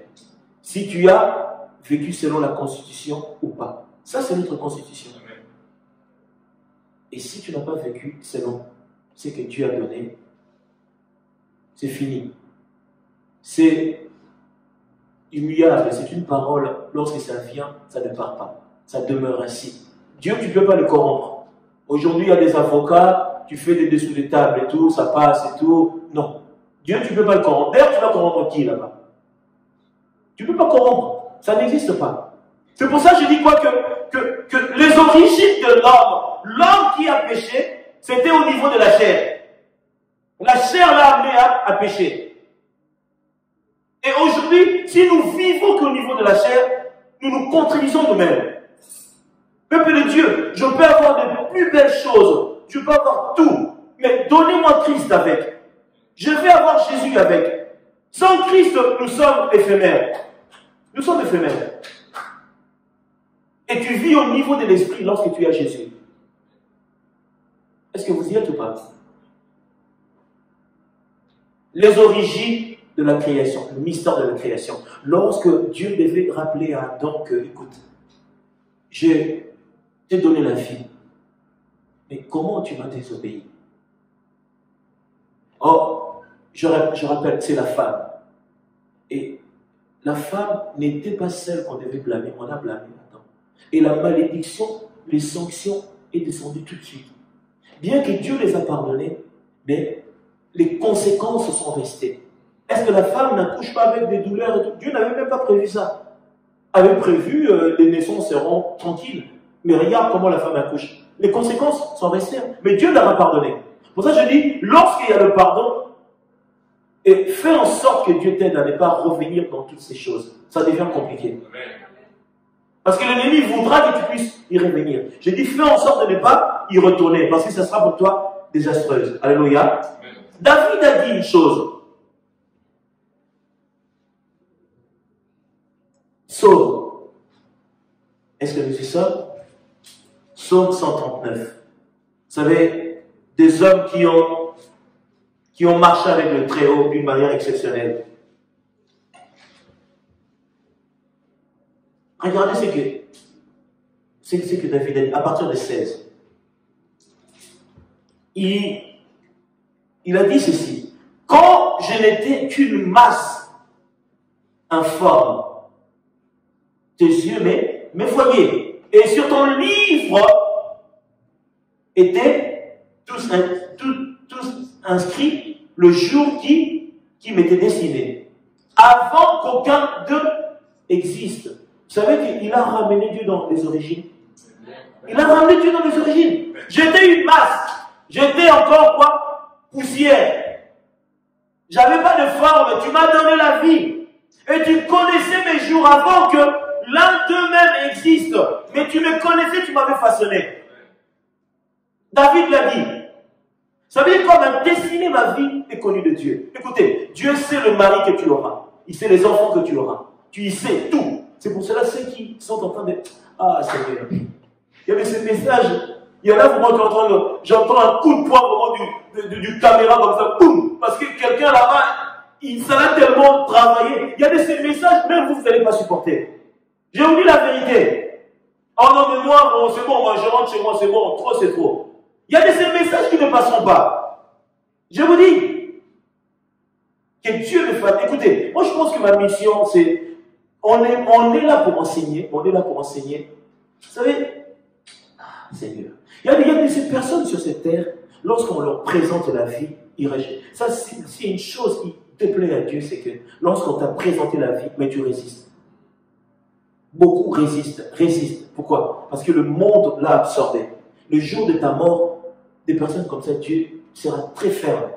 Si tu as vécu selon la Constitution ou pas. Ça, c'est notre Constitution. Et si tu n'as pas vécu selon ce que Dieu a donné, c'est fini. C'est immuable, c'est une parole. Lorsque ça vient, ça ne part pas. Ça demeure ainsi. Dieu, tu ne peux pas le corrompre. Aujourd'hui, il y a des avocats, tu fais des dessous de table et tout, ça passe et tout. Non. Dieu, tu ne peux pas le corrompre. D'ailleurs, tu vas corrompre qui là-bas? Tu ne peux pas corrompre. Ça n'existe pas. C'est pour ça que je dis quoi que les origines de l'homme qui a péché, c'était au niveau de la chair. La chair l'a amené à pécher. Et aujourd'hui, si nous vivons qu'au niveau de la chair, nous nous contredisons nous-mêmes. Peuple de Dieu, je peux avoir de plus belles choses, je peux avoir tout, mais donnez-moi Christ avec. Je vais avoir Jésus avec. Sans Christ, nous sommes éphémères. Nous sommes éphémères. Et tu vis au niveau de l'esprit lorsque tu as Jésus. Est-ce que vous y êtes ou pas? Les origines de la création, le mystère de la création. Lorsque Dieu devait rappeler à Adam que, écoute, je t'ai donné la vie, mais comment tu m'as désobéi? Oh, je rappelle, c'est la femme. Et la femme n'était pas celle qu'on devait blâmer, on a blâmé Adam. Et la malédiction, les sanctions est descendue tout de suite. Bien que Dieu les a pardonnés, mais les conséquences sont restées. Est-ce que la femme n'accouche pas avec des douleurs et tout? Dieu n'avait même pas prévu ça. Avait prévu, les naissances seront tranquilles. Mais regarde comment la femme accouche. Les conséquences sont restées. Mais Dieu leur a pardonné. Pour ça, je dis, lorsqu'il y a le pardon, et fais en sorte que Dieu t'aide à ne pas revenir dans toutes ces choses. Ça devient compliqué. Parce que l'ennemi voudra que tu puisses y revenir. Je dis, fais en sorte de ne pas y retourner. Parce que ça sera pour toi désastreuse. Alléluia. David a dit une chose. Psaume. Est-ce que nous y sommes? Psaume 139. Vous savez, des hommes qui ont marché avec le Très-Haut d'une manière exceptionnelle. Regardez ce que David a dit à partir de 16. Il a dit ceci. Quand je n'étais qu'une masse informe, tes yeux me voyaient. Et sur ton livre étaient tous inscrits le jour qui m'était destiné. Avant qu'aucun d'eux existe. Vous savez qu'il a ramené Dieu dans les origines. Il a ramené Dieu dans les origines. J'étais une masse. J'étais encore quoi? Poussière. J'avais pas de forme. Tu m'as donné la vie. Et tu connaissais mes jours avant que l'un d'eux-mêmes existe. Mais tu me connaissais, tu m'avais façonné. David l'a dit. Ça veut dire qu'on a destiné ma vie est connue de Dieu. Écoutez, Dieu sait le mari que tu auras. Il sait les enfants que tu auras. Tu y sais tout. C'est pour cela ceux qui sont en train de... Ah, Seigneur. Il y avait ce message. Il y en a pour moi qui j'entends un coup de poing vraiment du caméra comme ça. Boum. Parce que quelqu'un là-bas, ça a tellement travaillé. Il y a ces messages, même vous n'allez pas supporter. J'ai oublié la vérité. Oh non, mais moi, bon, c'est bon, moi, je rentre chez moi, c'est bon, trop, c'est trop. Il y a ces messages qui ne passeront pas. Je vous dis que Dieu le fasse. Écoutez, moi je pense que ma mission, c'est on est là pour enseigner. On est là pour enseigner. Vous savez, Seigneur, il y a ces personnes sur cette terre, lorsqu'on leur présente la vie, ils rejettent. Ça, c'est une chose qui te plaît à Dieu, c'est que lorsqu'on t'a présenté la vie, mais tu résistes. Beaucoup résistent. Pourquoi? Parce que le monde l'a absorbé. Le jour de ta mort, des personnes comme ça, Dieu sera très ferme.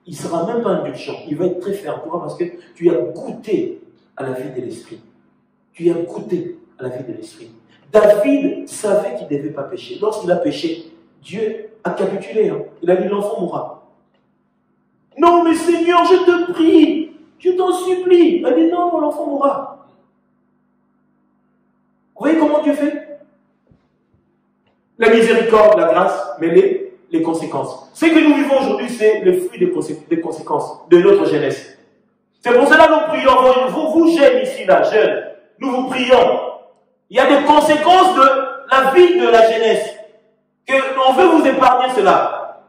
Il ne sera même pas indulgent. Il va être très ferme. Pourquoi? Parce que tu as goûté à la vie de l'esprit. Tu as goûté à la vie de l'esprit. David savait qu'il ne devait pas pécher. Lorsqu'il a péché, Dieu a capitulé. Hein. Il a dit l'enfant mourra. Non, mais Seigneur, je te prie, je t'en supplie. Il a dit non, l'enfant mourra. Vous voyez comment Dieu fait? La miséricorde, la grâce, mais les conséquences. Ce que nous vivons aujourd'hui, c'est le fruit des conséquences de notre jeunesse. C'est pour cela que nous prions, vous jeunes ici, là, jeunes, nous vous prions. Il y a des conséquences de la vie de la jeunesse. On veut vous épargner cela.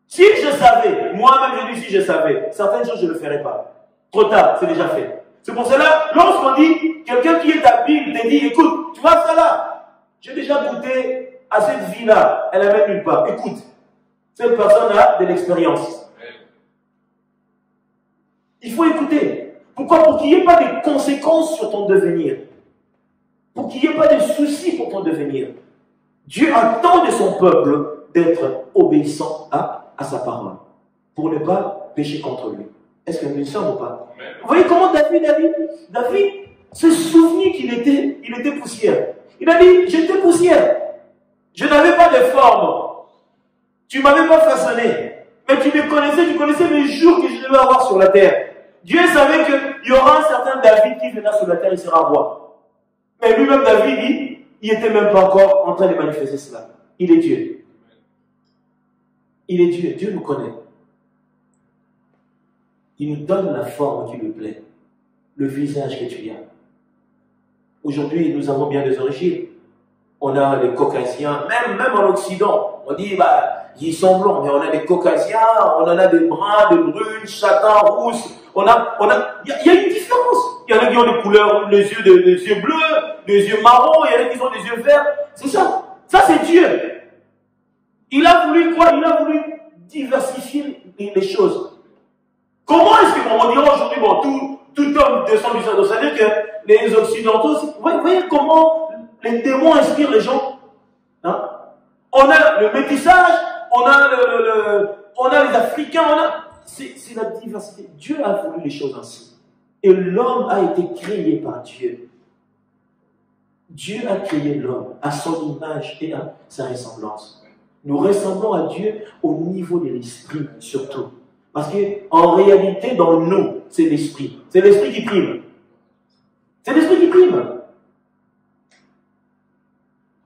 Si je savais, moi-même je dis si je savais, certaines choses je ne le ferais pas. Trop tard, c'est déjà fait. C'est pour cela, lorsqu'on dit, quelqu'un qui est habile te dit, écoute, tu vois ça là, j'ai déjà goûté à cette vie-là, elle n'amène nulle part. Écoute, cette personne a de l'expérience. Il faut écouter. Pourquoi? Pour qu'il n'y ait pas de conséquences sur ton devenir. Pour qu'il n'y ait pas de soucis pour ton devenir. Dieu attend de son peuple d'être obéissant à sa parole. Pour ne pas pécher contre lui. Est-ce que nous le sommes ou pas? Vous voyez comment David s'est souvenu qu'il était poussière. Il a dit, j'étais poussière. Je n'avais pas de forme. Tu ne m'avais pas façonné. Mais tu me connaissais, tu connaissais les jours que je devais avoir sur la terre. Dieu savait qu'il y aura un certain David qui viendra sur la terre, il sera roi. Mais lui-même, David, il n'était même pas encore en train de manifester cela. Il est Dieu. Il est Dieu. Dieu nous connaît. Il nous donne la forme qui lui plaît. Le visage que tu as. Aujourd'hui, nous avons bien des origines. On a les Caucasiens, même en Occident. On dit, ils sont blancs, mais on a des Caucasiens, on en a des bruns, des brunes, châtains, rousses. Il y a une différence. Il y en a qui ont des couleurs, les yeux bleus, les yeux marrons, il y en a qui ont des yeux verts. C'est ça. Ça, c'est Dieu. Il a voulu quoi? Il a voulu diversifier les choses. Comment est-ce qu'on dirait aujourd'hui, tout homme descend du ciel? C'est-à-dire que les Occidentaux, vous voyez comment les démons inspirent les gens? Hein? On a le métissage, on a les Africains, c'est la diversité. Dieu a voulu les choses ainsi. Et l'homme a été créé par Dieu. Dieu a créé l'homme à son image et à sa ressemblance. Nous ressemblons à Dieu au niveau de l'esprit, surtout. Parce qu'en réalité, dans nous, c'est l'esprit. C'est l'esprit qui prime. C'est l'esprit qui prime.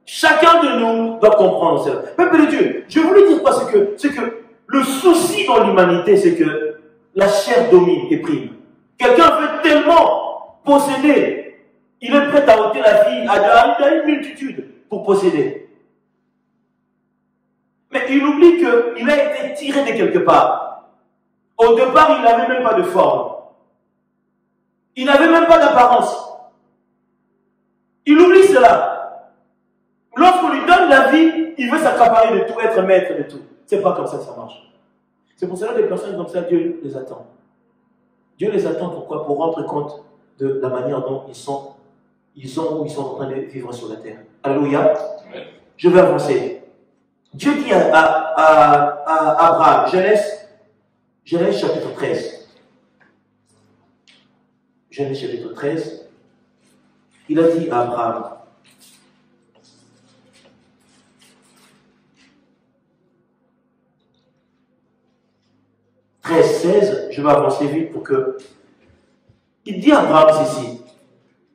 Chacun de nous doit comprendre cela. Peuple de Dieu, je voulais dire quoi? C'est que le souci dans l'humanité, c'est que la chair domine et prime. Quelqu'un veut tellement posséder, il est prêt à ôter la vie à une multitude pour posséder. Mais il oublie qu'il a été tiré de quelque part. Au départ, il n'avait même pas de forme. Il n'avait même pas d'apparence. Il oublie cela. Lorsqu'on lui donne la vie, il veut s'accaparer de tout, être maître de tout. C'est pas comme ça que ça marche. C'est pour cela que des personnes comme ça, Dieu les attend. Dieu les attend pourquoi? Pour rendre compte de la manière dont ils sont en train de vivre sur la terre. Alléluia. Je vais avancer. Dieu dit à Abraham, Genèse chapitre 13. Genèse chapitre 13. Il a dit à Abraham, « 13-16, je vais avancer vite pour que... » Il dit à Abraham ceci.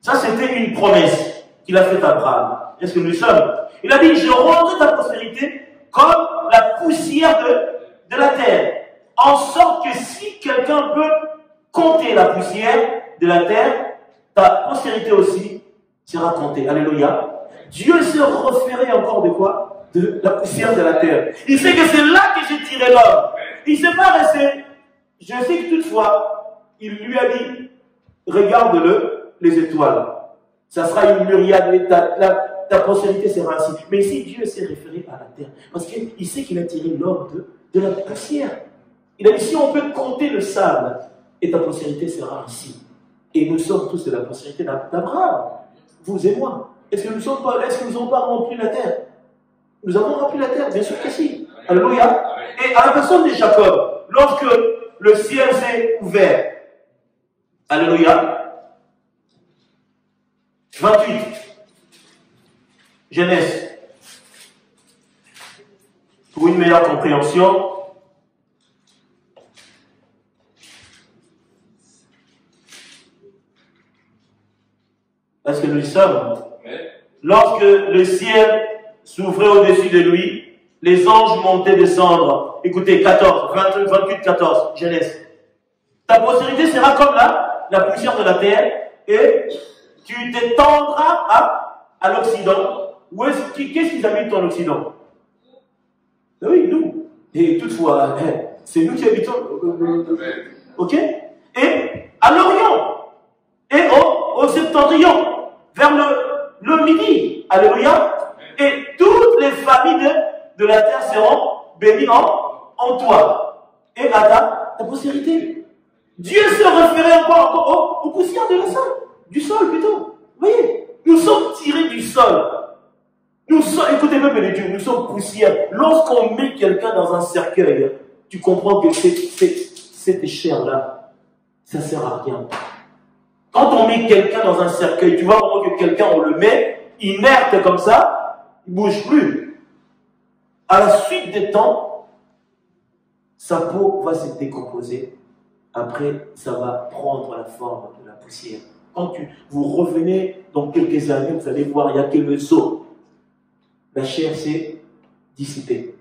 Ça, c'était une promesse qu'il a faite à Abraham. Est-ce que nous sommes? Il a dit, je rendrai ta postérité comme la poussière de la terre. En sorte que si quelqu'un peut compter la poussière de la terre, ta postérité aussi sera comptée. Alléluia. Dieu s'est référé encore de quoi? De la poussière de la terre. Il sait que c'est là que j'ai tiré l'homme. Il ne s'est pas resté. Je sais que toutefois, il lui a dit, regarde-le, les étoiles. Ça sera une myriade, ta postérité sera ainsi. Mais ici, Dieu s'est référé à la terre. Parce qu'il sait qu'il a tiré l'homme de la poussière. Il a dit, si on peut compter le sable, et ta postérité sera ainsi. Et nous sommes tous de la postérité d'Abraham. Vous et moi. Est-ce que nous n'avons pas rempli la terre? Nous avons rempli la terre, bien sûr que si. Alléluia. Et à la personne de Jacob, lorsque le ciel s'est ouvert, alléluia, 28, Genèse, pour une meilleure compréhension, parce que nous y sommes, lorsque le ciel s'ouvrait au-dessus de lui, les anges montaient descendre. Écoutez, 14, 28, 14, Genèse. Ta postérité sera comme la poussière de la terre, et tu t'étendras à l'Occident. Qu'est-ce qu'ils habitent en Occident? Oui, nous. Et toutefois, c'est nous qui habitons. Ok? Et à l'Orient, et au septentrion, vers le midi. Alléluia. Et toutes les familles de la terre seront bénies en toi et à ta postérité. Dieu se référait encore aux poussières de la sol, du sol plutôt. Vous voyez, nous sommes tirés du sol. Nous sommes, écoutez même les dieux, nous sommes poussière. Lorsqu'on met quelqu'un dans un cercueil, tu comprends que cette chair-là, ça ne sert à rien. Quand on met quelqu'un dans un cercueil, tu vois vraiment que quelqu'un, on le met inerte comme ça, il ne bouge plus. À la suite des temps, sa peau va se décomposer. Après, ça va prendre la forme de la poussière. Quand vous revenez dans quelques années, vous allez voir, il n'y a que le os. La chair s'est dissipée.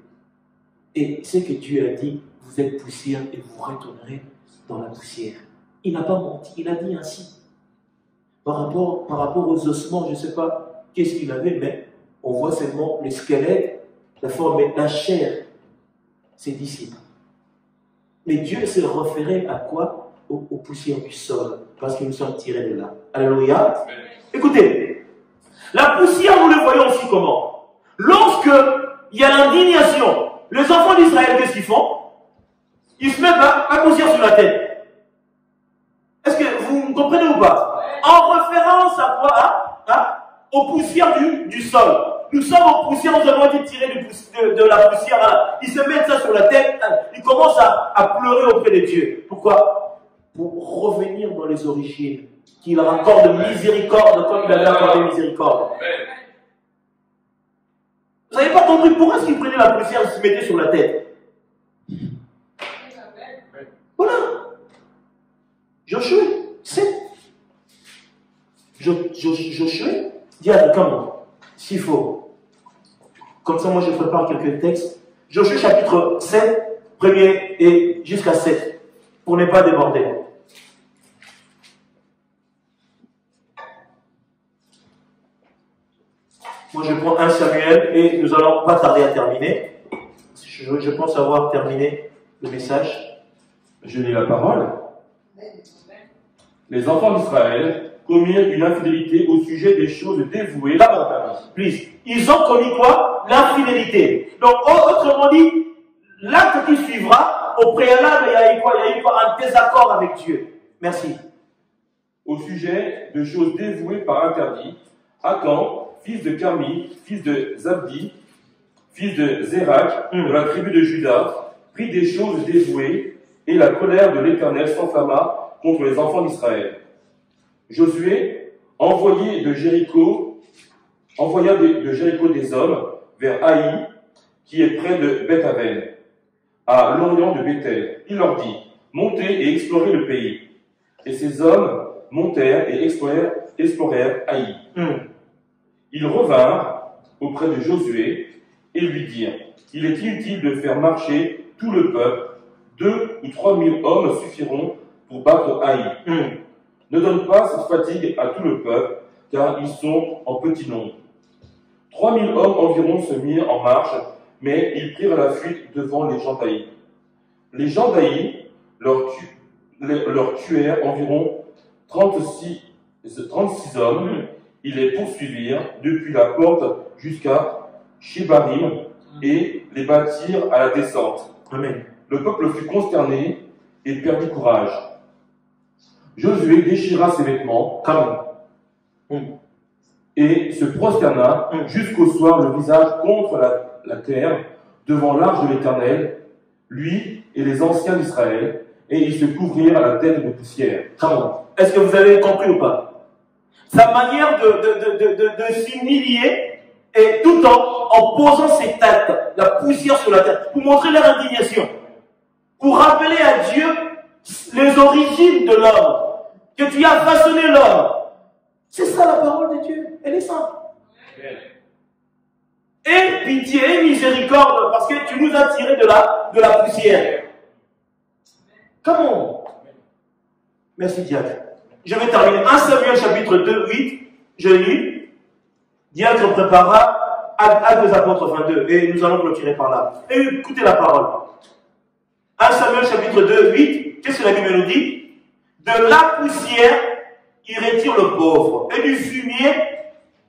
Et ce que Dieu a dit, vous êtes poussière et vous retournerez dans la poussière. Il n'a pas menti, il a dit ainsi. Par rapport aux ossements, je ne sais pas qu'est-ce qu'il avait, mais on voit seulement les squelettes, la forme, mais la chair s'est dissipée. Mais Dieu se référait à quoi? Aux poussières du sol, parce que nous sommes tirés de là. Alléluia. Écoutez, la poussière, nous le voyons aussi comment? Lorsque il y a l'indignation, les enfants d'Israël, qu'est-ce qu'ils font? Ils se mettent la poussière sur la tête. Est-ce que vous me comprenez ou pas? En référence à quoi? Aux poussières du sol. Nous sommes en poussière, nous avons été tirés de la poussière. Ils se mettent ça sur la tête, ils commencent à pleurer auprès de Dieu. Pourquoi? Pour revenir dans les origines. Qu'il leur accorde miséricorde comme il avait accordé miséricorde. Vous n'avez pas compris pourquoi est-ce qu'ils prenaient la poussière et se mettaient sur la tête? Voilà. Josué, 7. Josué dit à quelqu'un, s'il faut. Comme ça, moi, je prépare quelques textes. Josué chapitre 7, premier et jusqu'à 7, pour ne pas déborder. Moi, je prends 1 Samuel et nous allons pas tarder à terminer. Je pense avoir terminé le message.
Je lis la parole. Les enfants d'Israël commirent une infidélité au sujet des choses dévouées.
Please. Ils ont commis quoi? L'infidélité. Donc, autrement dit, l'acte qui suivra, au préalable, il y a eu quoi? Il y a eu quoi? Un désaccord avec Dieu. Merci.
Au sujet de choses dévouées par interdit, Akan, fils de Carmi, fils de Zabdi, fils de Zérak, de la tribu de Juda, prit des choses dévouées, et la colère de l'Éternel s'enflamma contre les enfants d'Israël. Josué envoya de Jéricho des hommes vers Haï, qui est près de Beth-Aven, à l'orient de Bethel. Il leur dit, montez et explorez le pays. Et ces hommes montèrent et explorèrent Haï. Ils revinrent auprès de Josué et lui dirent, il est inutile de faire marcher tout le peuple, 2 ou 3 000 hommes suffiront pour battre Haï. Ne donne pas cette fatigue à tout le peuple, car ils sont en petit nombre. 3 000 hommes environ se mirent en marche, mais ils prirent la fuite devant les gens d'Haï. Les gens d'Haï leur tuèrent environ 36 hommes. Ils les poursuivirent depuis la porte jusqu'à Shebarim et les battirent à la descente.
Amen.
Le peuple fut consterné et perdit courage. Josué déchira ses vêtements et se prosterna jusqu'au soir le visage contre la terre devant l'arche de l'Éternel, lui et les anciens d'Israël, et ils se couvrirent à la tête de poussière.
Est-ce que vous avez compris ou pas? Sa manière de s'humilier Et tout en posant cet acte, la poussière sur la terre, pour montrer leur indignation, pour rappeler à Dieu les origines de l'homme, que tu as façonné l'homme. C'est ça la parole de Dieu, elle est simple. Et pitié et miséricorde, parce que tu nous as tirés de la poussière. Comment? Merci Diacre. Je vais terminer. 1 Samuel chapitre 2, 8, je lis. Diacre prépara Actes des Apôtres 22, et nous allons clôturer par là. Et écoutez la parole. 1 Samuel chapitre 2, 8, qu'est-ce que la Bible nous dit? De la poussière, il retire le pauvre, et du fumier,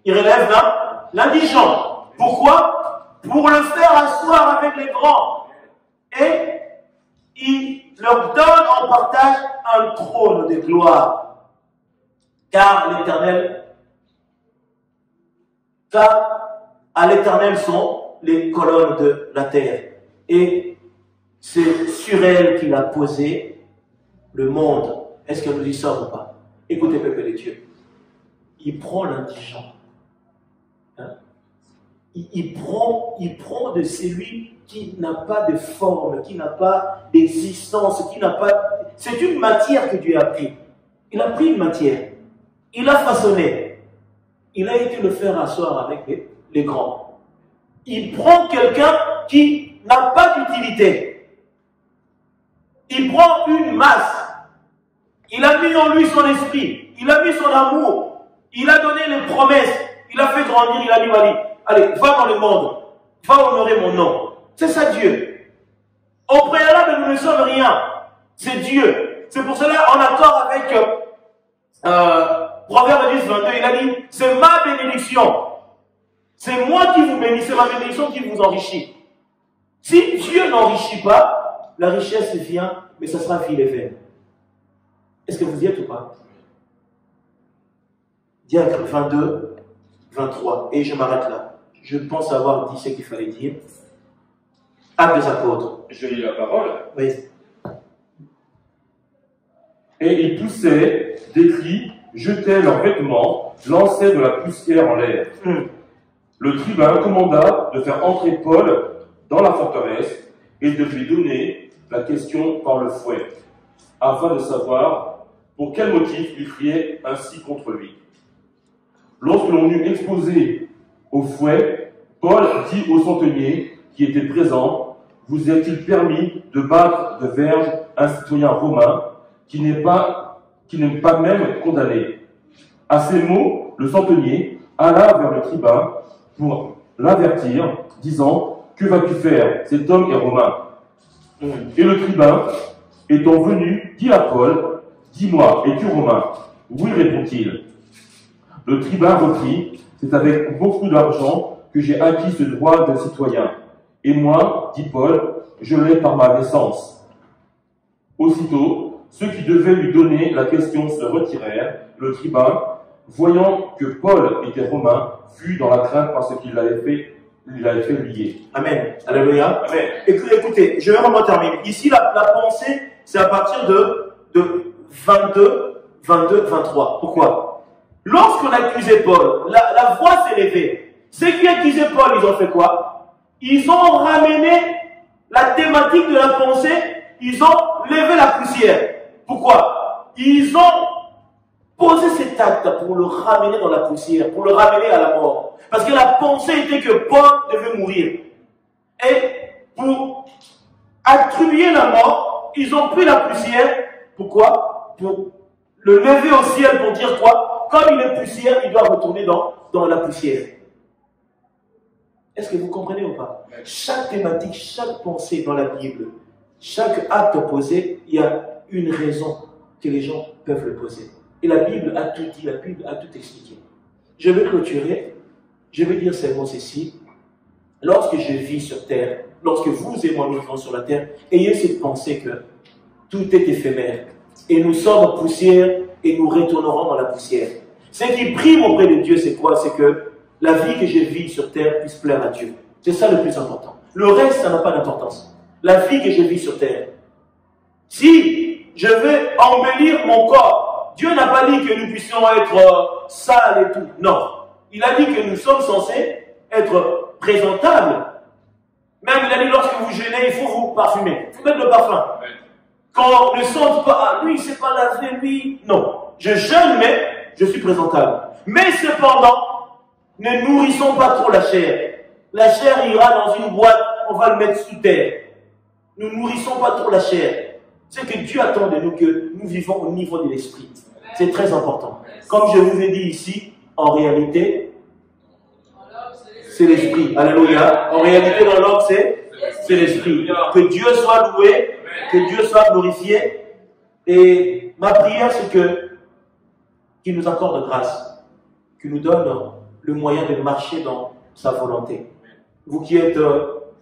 il relève l'indigent. Pourquoi? Pour le faire asseoir avec les grands. Et il leur donne en partage un trône de gloire. Car à l'Éternel sont les colonnes de la terre. Et c'est sur elle qu'il a posé le monde. Est-ce que nous y sommes ou pas? Écoutez, peuple de Dieu. Il prend l'indigent. Hein? Il prend de celui qui n'a pas de forme, qui n'a pas d'existence, qui n'a pas... C'est une matière que Dieu a pris. Il a pris une matière. Il a façonné. Il a été le faire asseoir avec les grands. Il prend quelqu'un qui n'a pas d'utilité. Il prend une masse. Il a mis en lui son esprit. Il a mis son amour. Il a donné les promesses. Il a fait grandir. Il a dit, allez, va dans le monde. Va honorer mon nom. C'est ça Dieu. Au préalable, nous ne sommes rien. C'est Dieu. C'est pour cela, en accord avec Proverbe 10, 22, il a dit, c'est ma bénédiction. C'est moi qui vous bénis, c'est ma bénédiction qui vous enrichit. Si Dieu n'enrichit pas, la richesse vient, mais ça sera vil et vain. Est-ce que vous y êtes ou pas? Diacre 22, 23, et je m'arrête là. Je pense avoir dit ce qu'il fallait dire. Actes des Apôtres.
Je lis la parole.
Oui.
Et ils poussaient des cris, jetaient leurs vêtements, lançaient de la poussière en l'air. Le tribun commanda de faire entrer Paul dans la forteresse et de lui donner la question par le fouet, afin de savoir pour quel motif il criait ainsi contre lui. Lorsque l'on eut exposé au fouet, Paul dit au centenier qui était présent, « Vous est-il permis de battre de verge un citoyen romain qui n'est pas même condamné ?» À ces mots, le centenier alla vers le tribun pour l'avertir, disant, « Que vas-tu faire? Cet homme est romain. » Et le tribun, étant venu, dit à Paul, « Dis-moi, es-tu romain? » « Oui, répond-il. Le tribun reprit, « C'est avec beaucoup d'argent que j'ai acquis ce droit de citoyen. Et moi, dit Paul, je l'ai par ma naissance. » Aussitôt, ceux qui devaient lui donner la question se retirèrent. Le tribun, voyant que Paul était romain, fut dans la crainte parce qu'il l'avait fait lier.
Amen. Alléluia.
Amen.
Écoutez, je vais vraiment terminer. Ici, la pensée, c'est à partir de 22, 23. Pourquoi? Lorsqu'on accusait Paul, la voix s'est levée. Ceux qui accusaient Paul, ils ont fait quoi? Ils ont ramené la thématique de la pensée, ils ont levé la poussière. Pourquoi? Ils ont posé cet acte pour le ramener dans la poussière, pour le ramener à la mort. Parce que la pensée était que Paul devait mourir. Et pour attribuer la mort, ils ont pris la poussière. Pourquoi? Pour le lever au ciel, pour dire quoi? Comme il est poussière, il doit retourner dans la poussière. Est-ce que vous comprenez ou pas? Chaque thématique, chaque pensée dans la Bible, chaque acte posé, il y a une raison que les gens peuvent le poser. Et la Bible a tout dit, la Bible a tout expliqué. Je vais clôturer, je vais dire seulement ceci. Lorsque je vis sur terre, lorsque vous et moi nous vivons sur la terre, ayez cette pensée que tout est éphémère. Et nous sommes poussière et nous retournerons dans la poussière. Ce qui prime auprès de Dieu, c'est quoi? C'est que la vie que je vis sur terre puisse plaire à Dieu. C'est ça le plus important. Le reste, ça n'a pas d'importance. La vie que je vis sur terre. Si je vais embellir mon corps, Dieu n'a pas dit que nous puissions être sales et tout. Non. Il a dit que nous sommes censés être présentable. Même il a dit, lorsque vous jeûnez, il faut vous parfumer. Il faut mettre le parfum. Qu'on ne sente pas, ah, lui, c'est pas lavé, lui. Non. Je jeûne, mais je suis présentable. Mais cependant, ne nourrissons pas trop la chair. La chair ira dans une boîte, on va le mettre sous terre. Ne nourrissons pas trop la chair. C'est que Dieu attend de nous que nous vivons au niveau de l'esprit. C'est très important. Comme je vous ai dit ici, en réalité, c'est l'esprit. Alléluia. En réalité, dans l'homme, c'est l'esprit. Que Dieu soit loué, que Dieu soit glorifié. Et ma prière, c'est qu'il nous accorde grâce, qu'il nous donne le moyen de marcher dans sa volonté. Vous qui êtes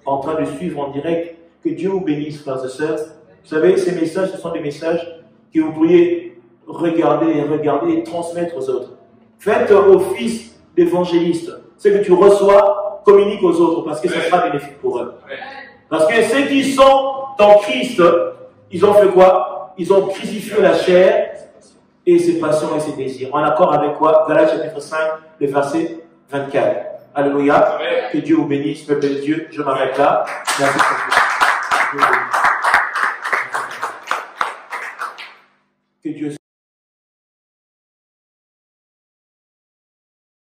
en train de suivre en direct, que Dieu vous bénisse, frères et sœurs. Vous savez, ces messages, ce sont des messages que vous pourriez regarder et transmettre aux autres. Faites office d'évangéliste. Ce que tu reçois, communique aux autres, parce que ça sera bénéfique pour eux. Parce que ceux qui sont en Christ, ils ont fait quoi? Ils ont crucifié la chair et ses passions et ses désirs. En accord avec quoi? Galates chapitre 5, le verset 24. Alléluia. Que Dieu vous bénisse, peuple de Dieu. Je m'arrête là. Merci. Que Dieu